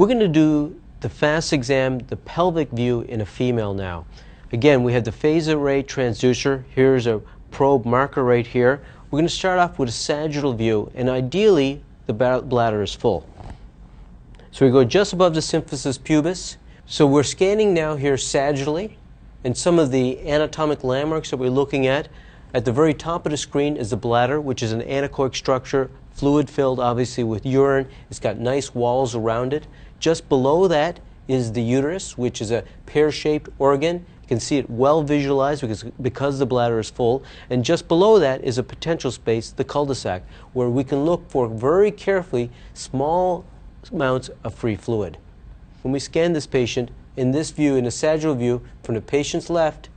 We're going to do the FAST exam, the pelvic view in a female now. Again, we have the phase array transducer. Here's a probe marker right here. We're going to start off with a sagittal view, and ideally the bladder is full. So we go just above the symphysis pubis. So we're scanning now here sagittally, and some of the anatomic landmarks that we're looking at the very top of the screen is the bladder, which is an anechoic structure, fluid-filled obviously with urine. It's got nice walls around it. Just below that is the uterus, which is a pear-shaped organ. You can see it well visualized because the bladder is full. And just below that is a potential space, the cul-de-sac, where we can look for very carefully small amounts of free fluid. When we scan this patient, in this view, in a sagittal view, from the patient's left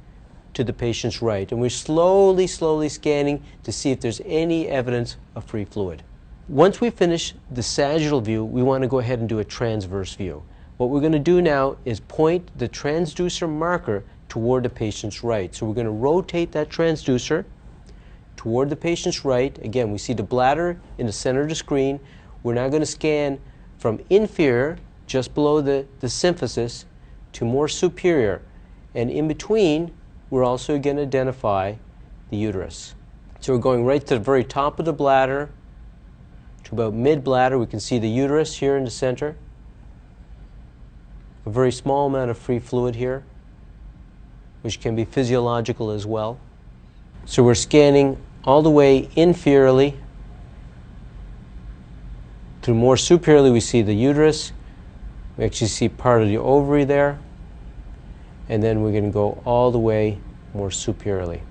to the patient's right, and we're slowly scanning to see if there's any evidence of free fluid. Once we finish the sagittal view, we want to go ahead and do a transverse view. What we're going to do now is point the transducer marker toward the patient's right. So we're going to rotate that transducer toward the patient's right. Again, we see the bladder in the center of the screen. We're now going to scan from inferior, just below the symphysis, to more superior. And in between, we're also going to identify the uterus. So we're going right to the very top of the bladder, to about mid-bladder. We can see the uterus here in the center. A very small amount of free fluid here, which can be physiological as well. So we're scanning all the way inferiorly to more superiorly. We see the uterus. We actually see part of the ovary there. And then we're going to go all the way more superiorly.